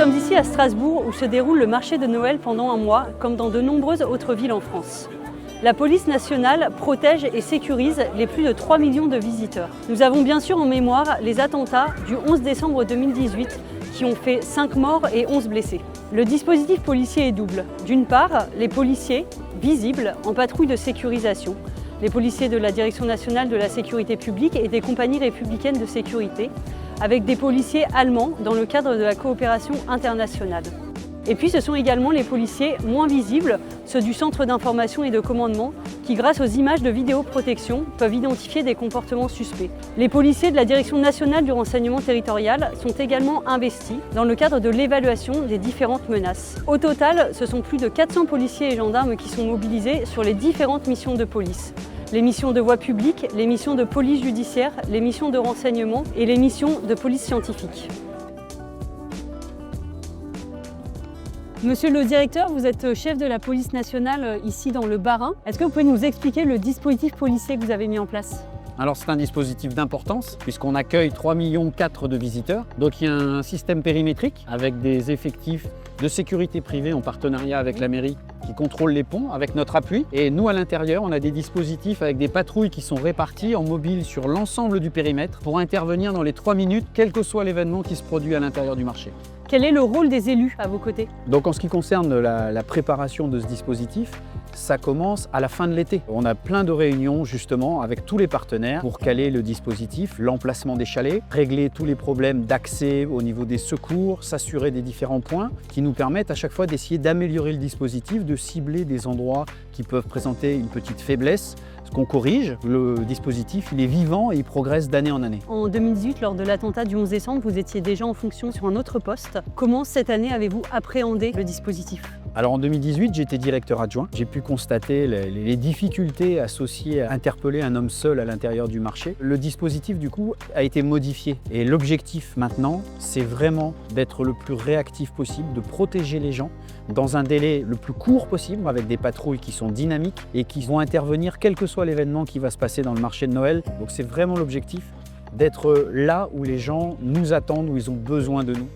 sommes ici à Strasbourg où se déroule le marché de Noël pendant un mois, comme dans de nombreuses autres villes en France. La police nationale protège et sécurise les plus de 3 millions de visiteurs. Nous avons bien sûr en mémoire les attentats du 11 décembre 2018 qui ont fait 5 morts et 11 blessés. Le dispositif policier est double. D'une part, les policiers visibles en patrouille de sécurisation, les policiers de la Direction nationale de la sécurité publique et des compagnies républicaines de sécurité, avec des policiers allemands dans le cadre de la coopération internationale. Et puis ce sont également les policiers moins visibles, ceux du centre d'information et de commandement, qui grâce aux images de vidéoprotection peuvent identifier des comportements suspects. Les policiers de la Direction nationale du renseignement territorial sont également investis dans le cadre de l'évaluation des différentes menaces. Au total, ce sont plus de 400 policiers et gendarmes qui sont mobilisés sur les différentes missions de police. Les missions de voie publique, les missions de police judiciaire, les missions de renseignement et les missions de police scientifique. Monsieur le directeur, vous êtes chef de la police nationale ici dans le Bas-Rhin. Est-ce que vous pouvez nous expliquer le dispositif policier que vous avez mis en place ? Alors c'est un dispositif d'importance puisqu'on accueille 3,4 millions de visiteurs. Donc il y a un système périmétrique avec des effectifs de sécurité privée en partenariat avec la mairie qui contrôlent les ponts avec notre appui. Et nous à l'intérieur, on a des dispositifs avec des patrouilles qui sont réparties en mobile sur l'ensemble du périmètre pour intervenir dans les 3 minutes, quel que soit l'événement qui se produit à l'intérieur du marché. Quel est le rôle des élus à vos côtés ? Donc en ce qui concerne la préparation de ce dispositif, ça commence à la fin de l'été. On a plein de réunions justement avec tous les partenaires pour caler le dispositif, l'emplacement des chalets, régler tous les problèmes d'accès au niveau des secours, s'assurer des différents points qui nous permettent à chaque fois d'essayer d'améliorer le dispositif, de cibler des endroits qui peuvent présenter une petite faiblesse. Ce qu'on corrige, le dispositif il est vivant et il progresse d'année en année. En 2018, lors de l'attentat du 11 décembre, vous étiez déjà en fonction sur un autre poste. Comment cette année avez-vous appréhendé le dispositif ? Alors en 2018, j'étais directeur adjoint. J'ai pu constater les difficultés associées à interpeller un homme seul à l'intérieur du marché. Le dispositif du coup a été modifié et l'objectif maintenant, c'est vraiment d'être le plus réactif possible, de protéger les gens dans un délai le plus court possible avec des patrouilles qui sont dynamiques et qui vont intervenir quel que soit l'événement qui va se passer dans le marché de Noël. Donc c'est vraiment l'objectif d'être là où les gens nous attendent, où ils ont besoin de nous.